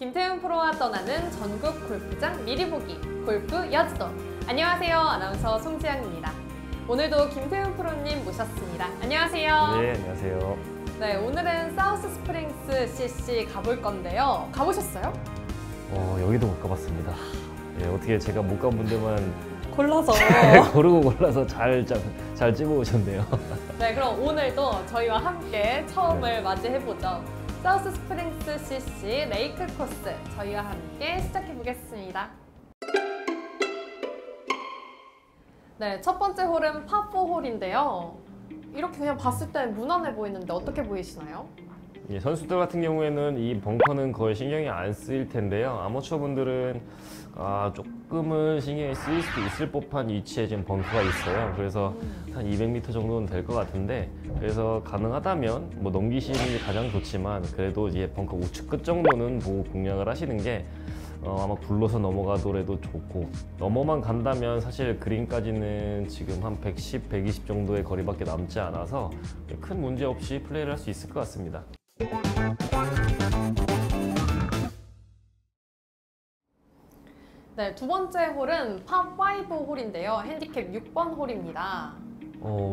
김태훈 프로와 떠나는 전국 골프장 미리 보기 골프 여지도. 안녕하세요, 아나운서 송지영입니다. 오늘도 김태훈 프로님 모셨습니다. 안녕하세요. 네, 안녕하세요. 네, 오늘은 사우스 스프링스 CC 가볼 건데요. 가보셨어요? 여기도 못 가봤습니다. 예, 어떻게 제가 못 가본 데만 골라서 고르고 골라서 잘 찍어 오셨네요. 네, 그럼 오늘도 저희와 함께 처음을 맞이해보죠. 사우스 스프링스 CC 레이크 코스, 저희와 함께 시작해보겠습니다. 네, 첫 번째 홀은 파4 홀인데요. 이렇게 그냥 봤을 때 무난해 보이는데 어떻게 보이시나요? 예, 선수들 같은 경우에는 이 벙커는 거의 신경이 안 쓰일 텐데요. 아마추어 분들은 조금은 신경이 쓰일 수도 있을 법한 위치에 지금 벙커가 있어요. 그래서 한 200m 정도는 될 것 같은데, 그래서 가능하다면 뭐 넘기시는 게 가장 좋지만, 그래도 이제 벙커 우측 끝 정도는 보고 공략을 하시는 게 아마 굴러서 넘어가더라도 좋고, 넘어만 간다면 사실 그린까지는 지금 한 110, 120 정도의 거리밖에 남지 않아서 큰 문제 없이 플레이를 할 수 있을 것 같습니다. 네, 두 번째 홀은 파5 홀인데요. 핸디캡 6번 홀입니다.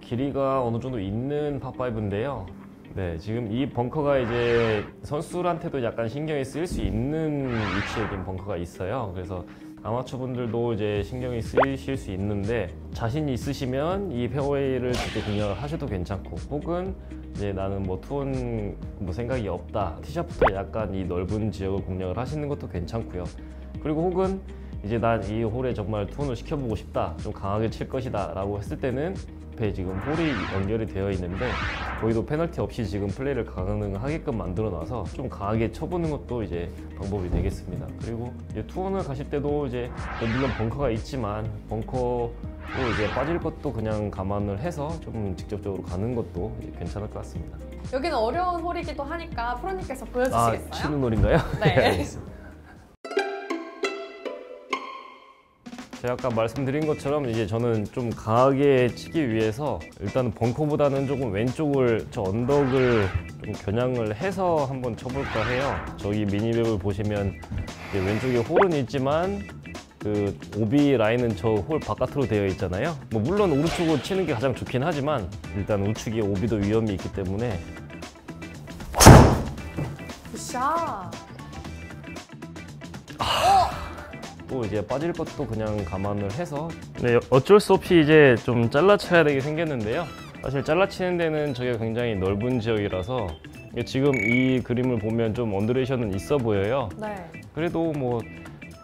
길이가 어느 정도 있는 파5인데요. 네, 지금 이 벙커가 이제 선수들한테도 약간 신경이 쓰일 수 있는 위치에 지금 벙커가 있어요. 그래서 아마추어 분들도 이제 신경이 쓰이실 수 있는데, 자신이 있으시면 이 페어웨이를 직접 공략을 하셔도 괜찮고, 혹은 이제 나는 뭐 투혼 생각이 없다, 티샷부터 약간 이 넓은 지역을 공략을 하시는 것도 괜찮고요. 그리고 혹은 이제 난 이 홀에 정말 투혼을 시켜보고 싶다, 좀 강하게 칠 것이다 라고 했을 때는 앞에 지금 홀이 연결이 되어 있는데 거기도 페널티 없이 지금 플레이를 가능하게끔 만들어 놔서 좀 강하게 쳐보는 것도 이제 방법이 되겠습니다. 그리고 이제 투혼을 가실 때도 이제 물론 벙커가 있지만 벙커로 이제 빠질 것도 그냥 감안을 해서 좀 직접적으로 가는 것도 이제 괜찮을 것 같습니다. 여기는 어려운 홀이기도 하니까 프로님께서 보여주시겠어요? 치는 홀인가요? 네. 알겠습니다. 제가 아까 말씀드린 것처럼 이제 저는 좀 강하게 치기 위해서 일단은 벙커보다는 조금 왼쪽을, 저 언덕을 좀 겨냥을 해서 한번 쳐볼까 해요. 저기 미니맵을 보시면 이제 왼쪽에 홀은 있지만 그 오비 라인은 저 홀 바깥으로 되어 있잖아요. 뭐 물론 오른쪽으로 치는 게 가장 좋긴 하지만 일단 우측에 오비도 위험이 있기 때문에. 굿샷! 또 이제 빠질 것도 그냥 감안을 해서, 네, 어쩔 수 없이 이제 좀 잘라쳐야 되게 생겼는데요. 사실 잘라치는 데는 저게 굉장히 넓은 지역이라서 지금 이 그림을 보면 좀 언더레이션은 있어 보여요. 네. 그래도 뭐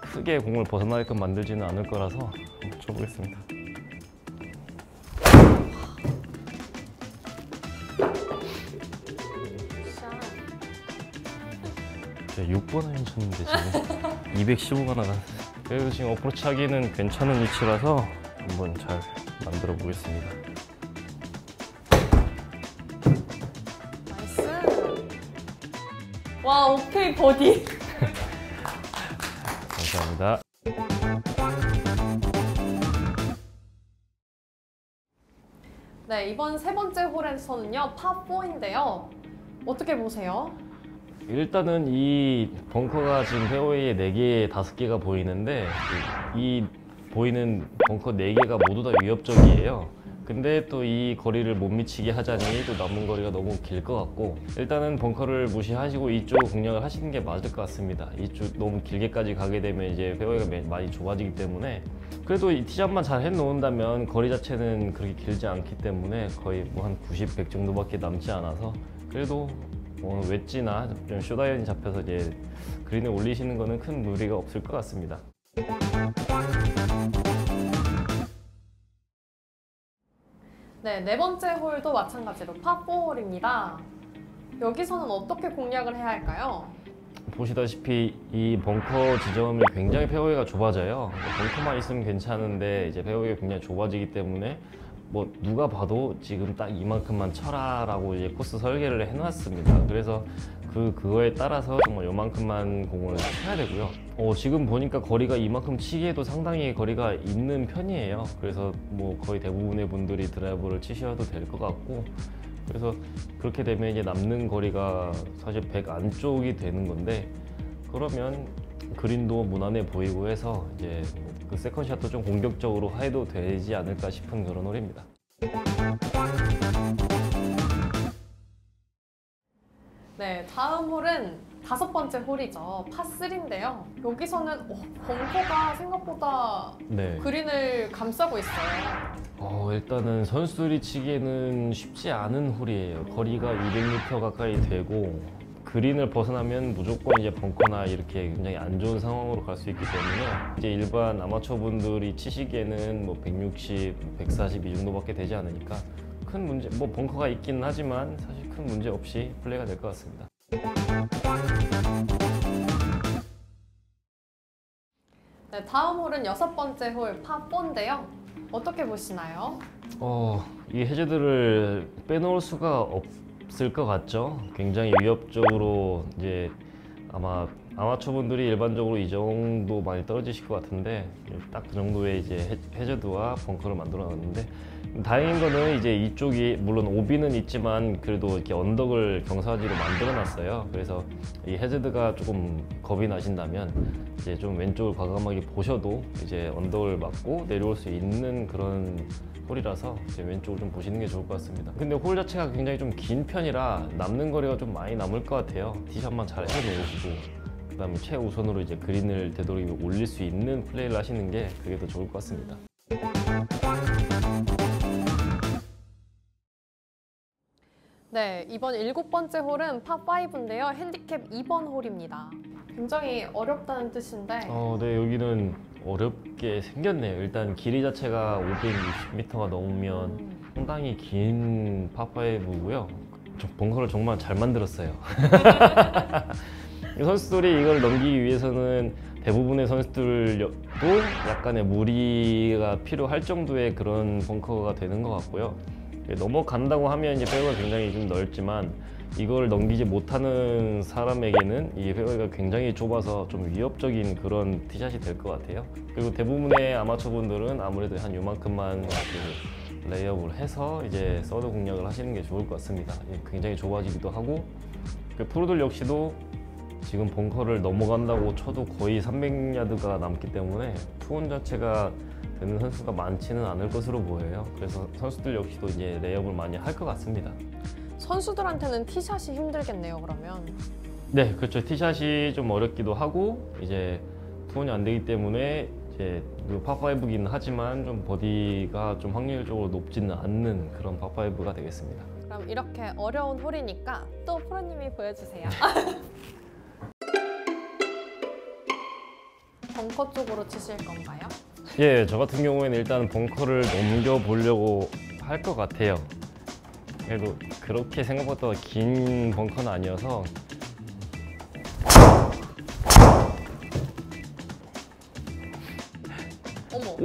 크게 공을 벗어나게끔 만들지는 않을 거라서 한번 쳐보겠습니다. 굿샷. 6번을 쳤는데 지금 215가 나갔어요. 그래도 지금 어프로치 하기는 괜찮은 위치라서 한번 잘 만들어 보겠습니다. 나이스! 와, 오케이 버디! 감사합니다. 네, 이번 세 번째 홀에서는요, 파4인데요. 어떻게 보세요? 일단은 이 벙커가 지금 페어웨이에 4개, 5개가 보이는데 이 보이는 벙커 4개가 모두 다 위협적이에요. 근데 또 이 거리를 못 미치게 하자니 또 남은 거리가 너무 길 것 같고, 일단은 벙커를 무시하시고 이쪽 공략을 하시는 게 맞을 것 같습니다. 이쪽 너무 길게까지 가게 되면 이제 페어웨이가 많이 좁아지기 때문에, 그래도 이 티샷만 잘 해놓는다면 거리 자체는 그렇게 길지 않기 때문에 거의 뭐 한 90, 100 정도밖에 남지 않아서, 그래도 웨지나 좀 숏아이언이 잡혀서 이제 그린에 올리시는 거는 큰 무리가 없을 것 같습니다. 네, 네 번째 홀도 마찬가지로 파4 홀입니다. 여기서는 어떻게 공략을 해야 할까요? 보시다시피 이 벙커 지점이 굉장히 페어웨이가 좁아져요. 벙커만 있으면 괜찮은데 이제 페어웨이가 굉장히 좁아지기 때문에 뭐 누가 봐도 지금 딱 이만큼만 쳐라라고 이제 코스 설계를 해놨습니다. 그래서 그거에 따라서 정말 요만큼만 공을 쳐야 되고요. 지금 보니까 거리가 이만큼 치기에도 상당히 거리가 있는 편이에요. 그래서 뭐 거의 대부분의 분들이 드라이버를 치셔도 될 것 같고, 그래서 그렇게 되면 이제 남는 거리가 사실 100 안쪽이 되는 건데, 그러면 그린도 무난해 보이고 해서 이제 그 세컨샷도 좀 공격적으로 해도 되지 않을까 싶은 그런 홀입니다. 네, 다음 홀은 5번째 홀이죠. 파3인데요. 여기서는 벙커가 생각보다 네. 그린을 감싸고 있어요. 일단은 선수들이 치기에는 쉽지 않은 홀이에요. 거리가 200m 가까이 되고 그린을 벗어나면 무조건 이제 벙커나 이렇게 굉장히 안 좋은 상황으로 갈 수 있기 때문에 이제 일반 아마추어 분들이 치시기에는 뭐 160, 140 이 정도밖에 되지 않으니까 큰 문제, 뭐 벙커가 있긴 하지만 사실 큰 문제 없이 플레이가 될 것 같습니다. 네, 다음 홀은 6번째 홀 파4인데요. 어떻게 보시나요? 이 해저드를 빼놓을 수가 없을 것 같죠. 굉장히 위협적으로 이제 아마 아마추어 분들이 일반적으로 이 정도 많이 떨어지실 것 같은데 딱 그 정도의 이제 해저드와 벙커를 만들어 놨는데 다행인 거는 이제 이쪽이 물론 오비는 있지만 그래도 이렇게 언덕을 경사지로 만들어 놨어요. 그래서 이 해저드가 조금 겁이 나신다면 이제 좀 왼쪽을 과감하게 보셔도 이제 언덕을 맞고 내려올 수 있는 그런 홀이라서 이제 왼쪽을 좀 보시는 게 좋을 것 같습니다. 근데 홀 자체가 굉장히 좀 긴 편이라 남는 거리가 좀 많이 남을 것 같아요. 티샷만 잘 해놓으시고 그다음에 최우선으로 이제 그린을 되도록이면 올릴 수 있는 플레이를 하시는 게 그게 더 좋을 것 같습니다. 네, 이번 7번째 홀은 파5인데요. 핸디캡 2번 홀입니다. 굉장히 어렵다는 뜻인데 네, 여기는 어렵게 생겼네요. 일단 길이 자체가 560m가 넘으면 상당히 긴 파5고요. 벙커를 정말 잘 만들었어요. 선수들이 이걸 넘기기 위해서는 대부분의 선수들도 약간의 무리가 필요할 정도의 그런 벙커가 되는 것 같고요. 넘어간다고 하면 이제 페어웨이가 굉장히 좀 넓지만 이걸 넘기지 못하는 사람에게는 이 페어웨이가 굉장히 좁아서 좀 위협적인 그런 티샷이 될 것 같아요. 그리고 대부분의 아마추어 분들은 아무래도 한 요만큼만 레이업을 해서 이제 서드 공략을 하시는 게 좋을 것 같습니다. 굉장히 좁아지기도 하고 프로들 역시도 지금 벙커를 넘어간다고 쳐도 거의 300야드가 남기 때문에 투혼 자체가 되는 선수가 많지는 않을 것으로 보여요. 그래서 선수들 역시도 이제 레이업을 많이 할 것 같습니다. 선수들한테는 티샷이 힘들겠네요, 그러면. 네, 그렇죠. 티샷이 좀 어렵기도 하고 이제 투혼이 안 되기 때문에 이제 파5긴 하지만 좀 버디가 좀 확률적으로 높지는 않는 그런 파5가 되겠습니다. 그럼 이렇게 어려운 홀이니까 또 프로님이 보여주세요. 벙커 쪽으로 치실 건가요? 예, 저 같은 경우에는 일단 벙커를 넘겨보려고 할 것 같아요. 그래도 그렇게 생각보다 긴 벙커는 아니어서 어머.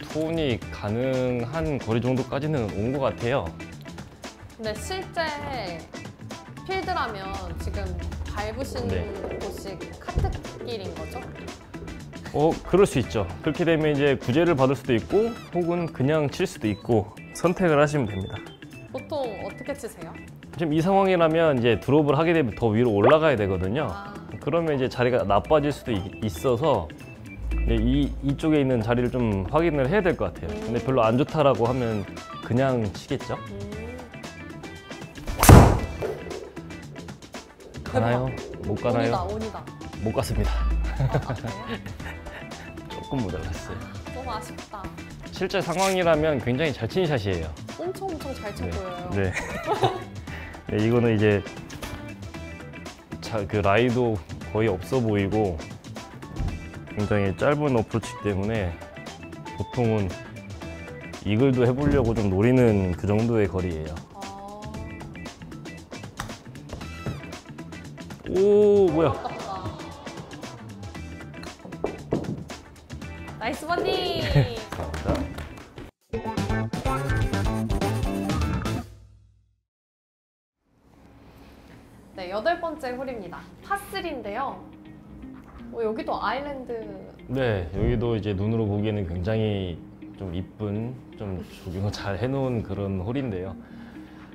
투혼이 가능한 거리 정도까지는 온 것 같아요. 근데 실제 필드라면 지금 밟으신 네. 곳이 카트길인 거죠? 그럴 수 있죠. 그렇게 되면 이제 구제를 받을 수도 있고 혹은 그냥 칠 수도 있고 선택을 하시면 됩니다. 보통 어떻게 치세요? 지금 이 상황이라면 이제 드롭을 하게 되면 더 위로 올라가야 되거든요. 아. 그러면 이제 자리가 나빠질 수도 있어서 이쪽에 있는 자리를 좀 확인을 해야 될 것 같아요. 근데 별로 안 좋다라고 하면 그냥 치겠죠. 가나요? 못 가나요? 온이다. 못 갔습니다. 그래요? 조금 모자랐어요. 너무 아쉽다. 실제 상황이라면 굉장히 잘 치는 샷이에요. 엄청 잘 쳐 보여요. 네. 네, 이거는 이제 그 라이도 거의 없어 보이고 굉장히 짧은 어프로치 때문에 보통은 이글도 해보려고 좀 노리는 그 정도의 거리예요. 오, 뭐야? 아깝다. 나이스 버디! 감사합니다. 네, 8번째 홀입니다. 파3인데요. 여기도 아일랜드. 네, 여기도 이제 눈으로 보기에는 굉장히 좀 이쁜, 좀 조경을 잘 해놓은 그런 홀인데요.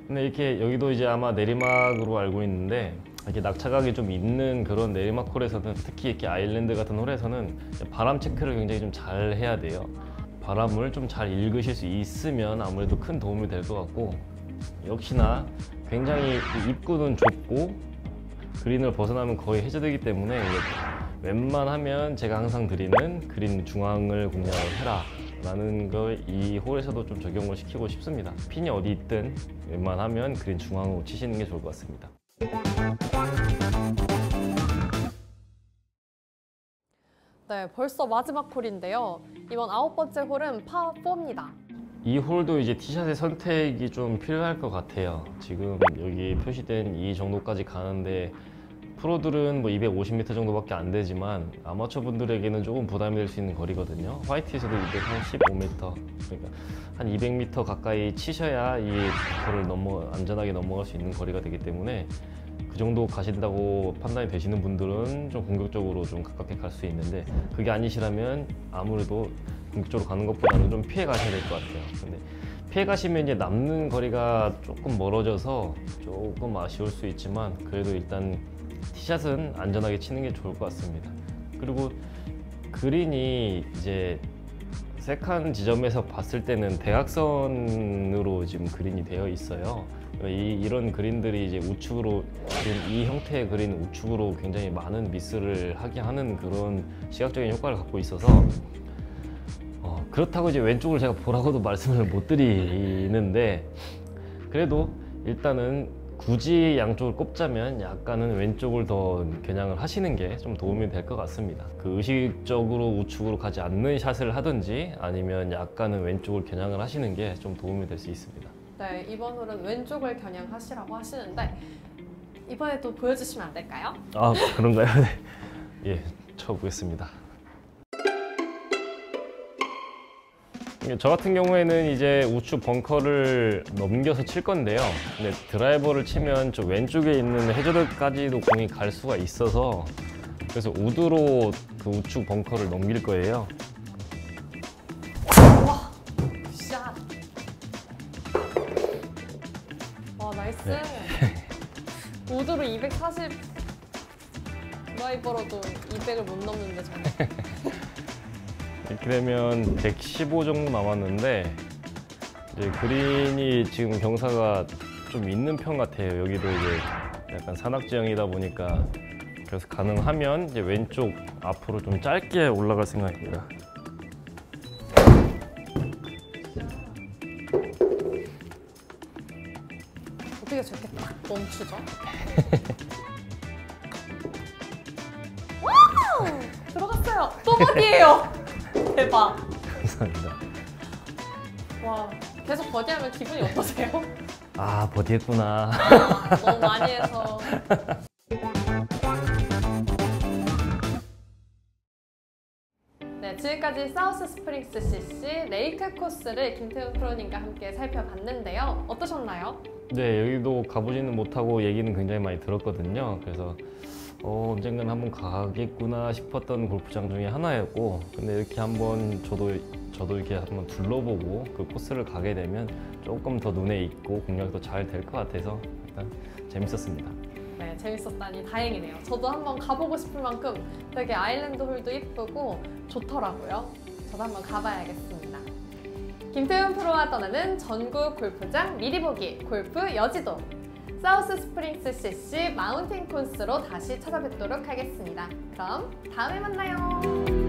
근데 이렇게 여기도 이제 아마 내리막으로 알고 있는데 이렇게 낙차각이 좀 있는 그런 내리막 홀에서는, 특히 이렇게 아일랜드 같은 홀에서는 바람 체크를 굉장히 좀 잘 해야 돼요. 바람을 좀 잘 읽으실 수 있으면 아무래도 큰 도움이 될 것 같고, 역시나 굉장히 입구는 좁고 그린을 벗어나면 거의 해저되기 때문에 웬만하면 제가 항상 드리는 그린 중앙을 공략을 해라 라는 걸 이 홀에서도 좀 적용을 시키고 싶습니다. 핀이 어디 있든 웬만하면 그린 중앙으로 치시는 게 좋을 것 같습니다. 네, 벌써 마지막 홀인데요. 이번 9번째 홀은 파4입니다. 이 홀도 이제 티샷의 선택이 좀 필요할 것 같아요. 지금 여기 표시된 이 정도까지 가는데 프로들은 뭐 250m 정도밖에 안 되지만 아마추어 분들에게는 조금 부담이 될 수 있는 거리거든요. 화이트에서도 235m, 그러니까 한 200m 가까이 치셔야 이 홀을 안전하게 넘어갈 수 있는 거리가 되기 때문에 그 정도 가신다고 판단이 되시는 분들은 좀 공격적으로 좀 가깝게 갈 수 있는데, 그게 아니시라면 아무래도 공격적으로 가는 것보다는 좀 피해 가셔야 될 것 같아요. 근데 피해 가시면 이제 남는 거리가 조금 멀어져서 조금 아쉬울 수 있지만, 그래도 일단 티샷은 안전하게 치는 게 좋을 것 같습니다. 그리고 그린이 이제 세컨 지점에서 봤을 때는 대각선으로 지금 그린이 되어 있어요. 이런 그린들이 이제 우측으로, 이 형태의 그린 우측으로 굉장히 많은 미스를 하게 하는 그런 시각적인 효과를 갖고 있어서, 그렇다고 이제 왼쪽을 제가 보라고도 말씀을 못 드리는데, 그래도 일단은 굳이 양쪽을 꼽자면 약간은 왼쪽을 더 겨냥을 하시는 게 좀 도움이 될 것 같습니다. 그 의식적으로 우측으로 가지 않는 샷을 하든지 아니면 약간은 왼쪽을 겨냥을 하시는 게 좀 도움이 될 수 있습니다. 네, 이번 홀은 왼쪽을 겨냥하시라고 하시는데 이번에 또 보여주시면 안 될까요? 아, 그런가요? 네. 예, 쳐보겠습니다. 저 같은 경우에는 이제 우측 벙커를 넘겨서 칠 건데요. 근데 드라이버를 치면 저 왼쪽에 있는 해저드까지도 공이 갈 수가 있어서, 그래서 우드로 그 우측 벙커를 넘길 거예요. 와, 굿샷. 와, 나이스. 네. 우드로 240 드라이버로도 200을 못 넘는데 저는. 이렇게 되면 115 정도 남았는데, 이제 그린이 지금 경사가 좀 있는 편 같아요. 여기도 이제 약간 산악지형이다 보니까, 그래서 가능하면 이제 왼쪽 앞으로 좀 짧게 올라갈 생각입니다. 어떻게 저렇게 딱 멈추죠? 와우! 들어갔어요. 또 버디예요. 대박. 감사합니다. 와, 계속 버디하면 기분이 어떠세요? 아, 버디했구나. 너무 많이 해서. 네, 지금까지 사우스 스프링스 CC 레이크 코스를 김태훈 프로님과 함께 살펴봤는데요. 어떠셨나요? 네, 여기도 가보지는 못하고 얘기는 굉장히 많이 들었거든요. 그래서 언젠간 한번 가겠구나 싶었던 골프장 중에 하나였고, 근데 이렇게 한번 저도 이렇게 한번 둘러보고 그 코스를 가게 되면 조금 더 눈에 익고 공략도 잘 될 것 같아서 일단 재밌었습니다. 네, 재밌었다니 다행이네요. 저도 한번 가보고 싶을 만큼 되게 아일랜드 홀도 예쁘고 좋더라고요. 저도 한번 가봐야겠습니다. 김태훈 프로와 떠나는 전국 골프장 미리 보기 골프 여지도, 사우스 스프링스 CC 마운틴 콘스로 다시 찾아뵙도록 하겠습니다. 그럼 다음에 만나요.